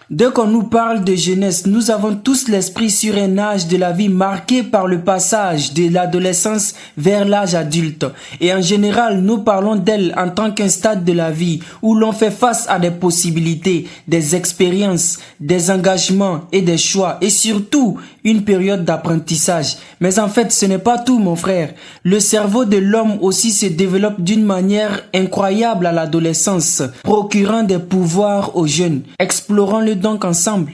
Dès qu'on nous parle de jeunesse, nous avons tous l'esprit sur un âge de la vie marqué par le passage de l'adolescence vers l'âge adulte. Et en général, nous parlons d'elle en tant qu'un stade de la vie où l'on fait face à des possibilités, des expériences, des engagements et des choix et surtout une période d'apprentissage. Mais en fait, ce n'est pas tout, mon frère. Le cerveau de l'homme aussi se développe d'une manière incroyable à l'adolescence, procurant des pouvoirs aux jeunes. Explorons-le donc ensemble.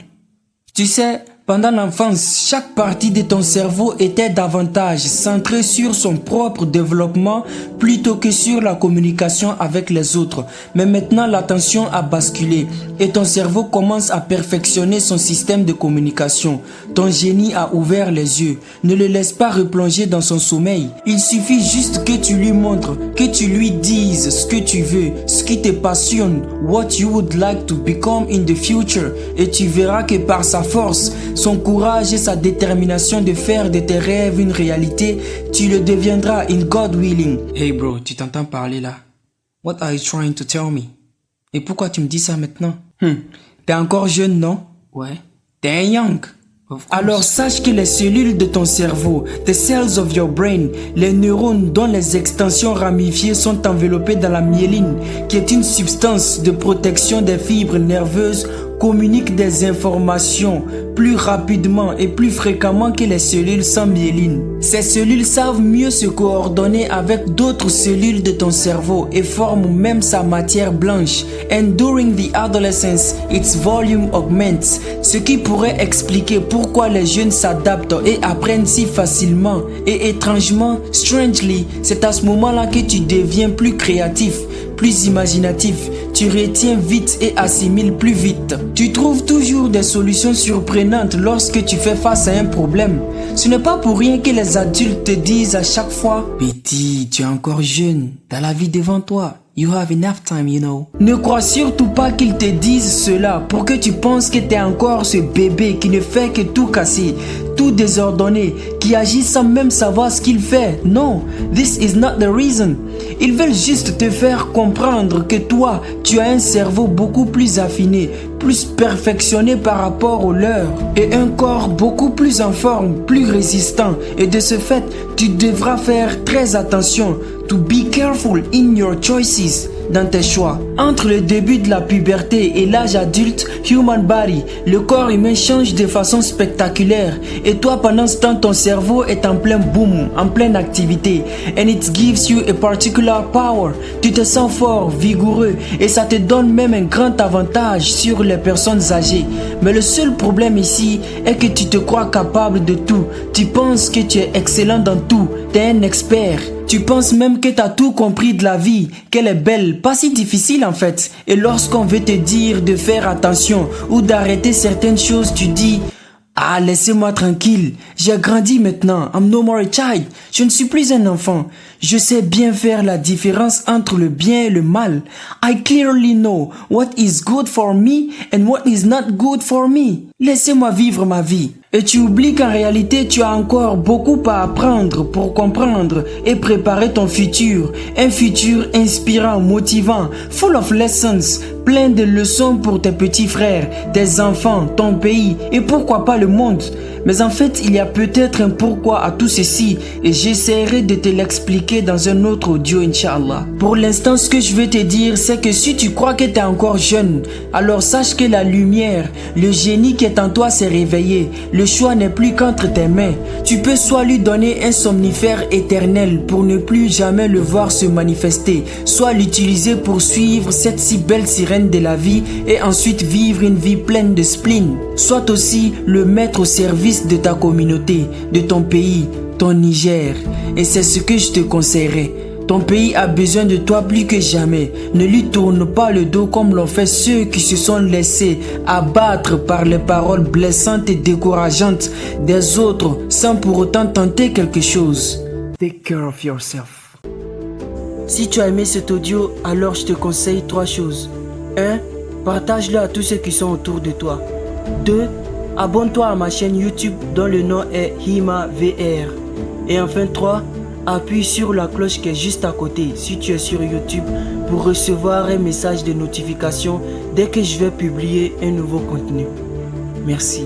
Tu sais, pendant l'enfance, chaque partie de ton cerveau était davantage centrée sur son propre développement plutôt que sur la communication avec les autres. Mais maintenant, l'attention a basculé et ton cerveau commence à perfectionner son système de communication. Ton génie a ouvert les yeux. Ne le laisse pas replonger dans son sommeil. Il suffit juste que tu lui montres, que tu lui dises ce que tu veux, ce qui te passionne, what you would like to become in the future, et tu verras que par sa force, son courage et sa détermination de faire de tes rêves une réalité, tu le deviendras in God willing. Hey bro, tu t'entends parler là? What are you trying to tell me? Et pourquoi tu me dis ça maintenant? T'es encore jeune, non? Ouais. T'es young. Alors sache que les cellules de ton cerveau, the cells of your brain, les neurones dont les extensions ramifiées sont enveloppées dans la myéline, qui est une substance de protection des fibres nerveuses, communiquent des informations plus rapidement et plus fréquemment que les cellules sans myéline. Ces cellules savent mieux se coordonner avec d'autres cellules de ton cerveau et forment même sa matière blanche. And during the adolescence, its volume augments, ce qui pourrait expliquer pourquoi les jeunes s'adaptent et apprennent si facilement. Et étrangement, strangely, c'est à ce moment-là que tu deviens plus créatif, plus imaginatif, tu retiens vite et assimiles plus vite. Tu trouves toujours des solutions surprenantes lorsque tu fais face à un problème. Ce n'est pas pour rien que les adultes te disent à chaque fois « Petit, tu es encore jeune, t'as la vie devant toi. You have enough time, you know. » Ne crois surtout pas qu'ils te disent cela pour que tu penses que t'es encore ce bébé qui ne fait que tout casser, tout désordonné, qui agit sans même savoir ce qu'il fait. Non, this is not the reason. Ils veulent juste te faire comprendre que toi, tu as un cerveau beaucoup plus affiné, plus perfectionné par rapport au leur, et un corps beaucoup plus en forme, plus résistant. Et de ce fait, tu devras faire très attention. To be careful in your choices, dans tes choix. Entre le début de la puberté et l'âge adulte, human body, le corps humain change de façon spectaculaire. Et toi, pendant ce temps, ton cerveau est en plein boom, en pleine activité. And it gives you a particular power. Tu te sens fort, vigoureux, et ça te donne même un grand avantage sur les personnes âgées. Mais le seul problème ici est que tu te crois capable de tout. Tu penses que tu es excellent dans tout. Tu es un expert. Tu penses même que tu as tout compris de la vie, qu'elle est belle, pas si difficile en fait. Et lorsqu'on veut te dire de faire attention ou d'arrêter certaines choses, tu dis « Ah, laissez-moi tranquille, j'ai grandi maintenant, I'm no more a child, je ne suis plus un enfant. Je sais bien faire la différence entre le bien et le mal. I clearly know what is good for me and what is not good for me. Laissez-moi vivre ma vie. » Et tu oublies qu'en réalité, tu as encore beaucoup à apprendre pour comprendre et préparer ton futur. Un futur inspirant, motivant, full of lessons, plein de leçons pour tes petits frères, tes enfants, ton pays et pourquoi pas le monde. Mais en fait, il y a peut-être un pourquoi à tout ceci et j'essaierai de te l'expliquer dans un autre audio, Inch'Allah. Pour l'instant, ce que je veux te dire, c'est que si tu crois que tu es encore jeune, alors sache que la lumière, le génie qui est en toi s'est réveillé. Le choix n'est plus qu'entre tes mains. Tu peux soit lui donner un somnifère éternel pour ne plus jamais le voir se manifester, soit l'utiliser pour suivre cette si belle sirène de la vie et ensuite vivre une vie pleine de spleen. Soit aussi le mettre au service de ta communauté, de ton pays, ton Niger. Et c'est ce que je te conseillerais. Ton pays a besoin de toi plus que jamais. Ne lui tourne pas le dos comme l'ont fait ceux qui se sont laissés abattre par les paroles blessantes et décourageantes des autres sans pour autant tenter quelque chose. Take care of yourself. Si tu as aimé cet audio, alors je te conseille 3 choses. 1. Partage-le à tous ceux qui sont autour de toi. 2. Abonne-toi à ma chaîne YouTube dont le nom est Hima VR. Et enfin 3. appuie sur la cloche qui est juste à côté si tu es sur YouTube pour recevoir un message de notification dès que je vais publier un nouveau contenu. Merci.